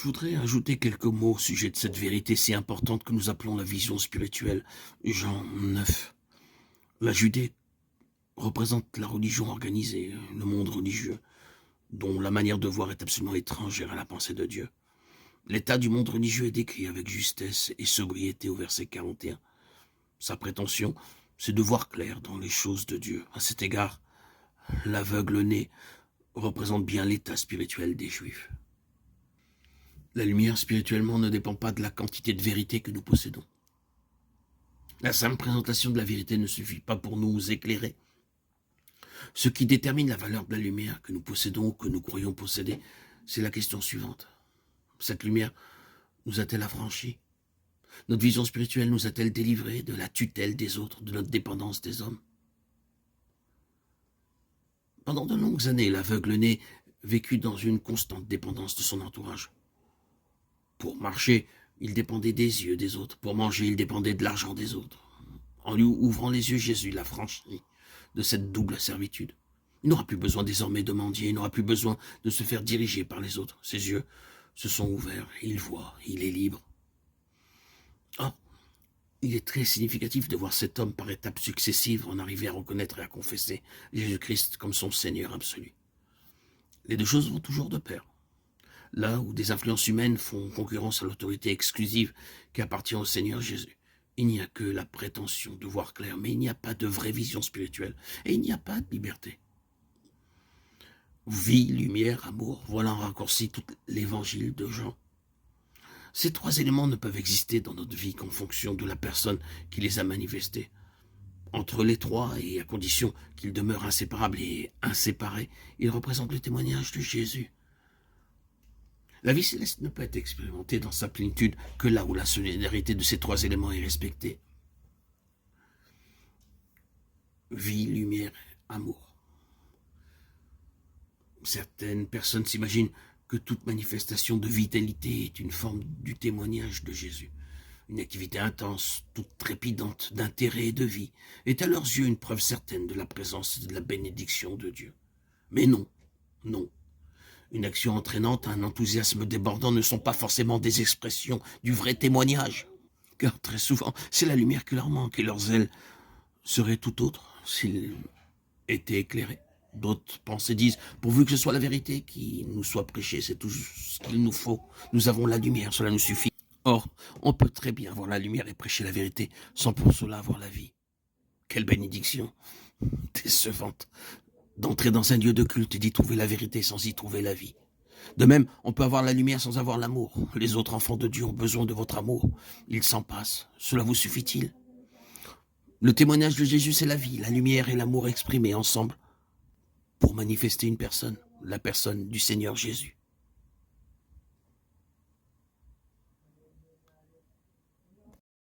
Je voudrais ajouter quelques mots au sujet de cette vérité si importante que nous appelons la vision spirituelle. Jean 9. La Judée représente la religion organisée, le monde religieux, dont la manière de voir est absolument étrangère à la pensée de Dieu. L'état du monde religieux est décrit avec justesse et sobriété au verset 41. Sa prétention, c'est de voir clair dans les choses de Dieu. À cet égard, l'aveugle-né représente bien l'état spirituel des Juifs. La lumière spirituellement ne dépend pas de la quantité de vérité que nous possédons. La simple présentation de la vérité ne suffit pas pour nous éclairer. Ce qui détermine la valeur de la lumière que nous possédons ou que nous croyons posséder, c'est la question suivante. Cette lumière nous a-t-elle affranchis? Notre vision spirituelle nous a-t-elle délivrés de la tutelle des autres, de notre dépendance des hommes? Pendant de longues années, l'aveugle-né vécut dans une constante dépendance de son entourage. Pour marcher, il dépendait des yeux des autres. Pour manger, il dépendait de l'argent des autres. En lui ouvrant les yeux, Jésus l'a franchi de cette double servitude. Il n'aura plus besoin désormais de mendier, il n'aura plus besoin de se faire diriger par les autres. Ses yeux se sont ouverts, il voit, il est libre. Or, il est très significatif de voir cet homme par étapes successives en arriver à reconnaître et à confesser Jésus-Christ comme son Seigneur absolu. Les deux choses vont toujours de pair. Là où des influences humaines font concurrence à l'autorité exclusive qui appartient au Seigneur Jésus, il n'y a que la prétention de voir clair, mais il n'y a pas de vraie vision spirituelle, et il n'y a pas de liberté. Vie, lumière, amour, voilà en raccourci tout l'évangile de Jean. Ces trois éléments ne peuvent exister dans notre vie qu'en fonction de la personne qui les a manifestés. Entre les trois, et à condition qu'ils demeurent inséparables et inséparés, ils représentent le témoignage de Jésus. La vie céleste ne peut être expérimentée dans sa plénitude que là où la solidarité de ces trois éléments est respectée. Vie, lumière, amour. Certaines personnes s'imaginent que toute manifestation de vitalité est une forme du témoignage de Jésus. Une activité intense, toute trépidante d'intérêt et de vie, est à leurs yeux une preuve certaine de la présence et de la bénédiction de Dieu. Mais non, non. Une action entraînante, un enthousiasme débordant ne sont pas forcément des expressions du vrai témoignage. Car très souvent, c'est la lumière qui leur manque et leurs ailes seraient tout autres s'ils étaient éclairés. D'autres pensées disent, pourvu que ce soit la vérité qui nous soit prêchée, c'est tout ce qu'il nous faut. Nous avons la lumière, cela nous suffit. Or, on peut très bien voir la lumière et prêcher la vérité sans pour cela avoir la vie. Quelle bénédiction décevante d'entrer dans un lieu de culte et d'y trouver la vérité sans y trouver la vie. De même, on peut avoir la lumière sans avoir l'amour. Les autres enfants de Dieu ont besoin de votre amour. Ils s'en passent. Cela vous suffit-il? Le témoignage de Jésus, c'est la vie, la lumière et l'amour exprimés ensemble pour manifester une personne, la personne du Seigneur Jésus.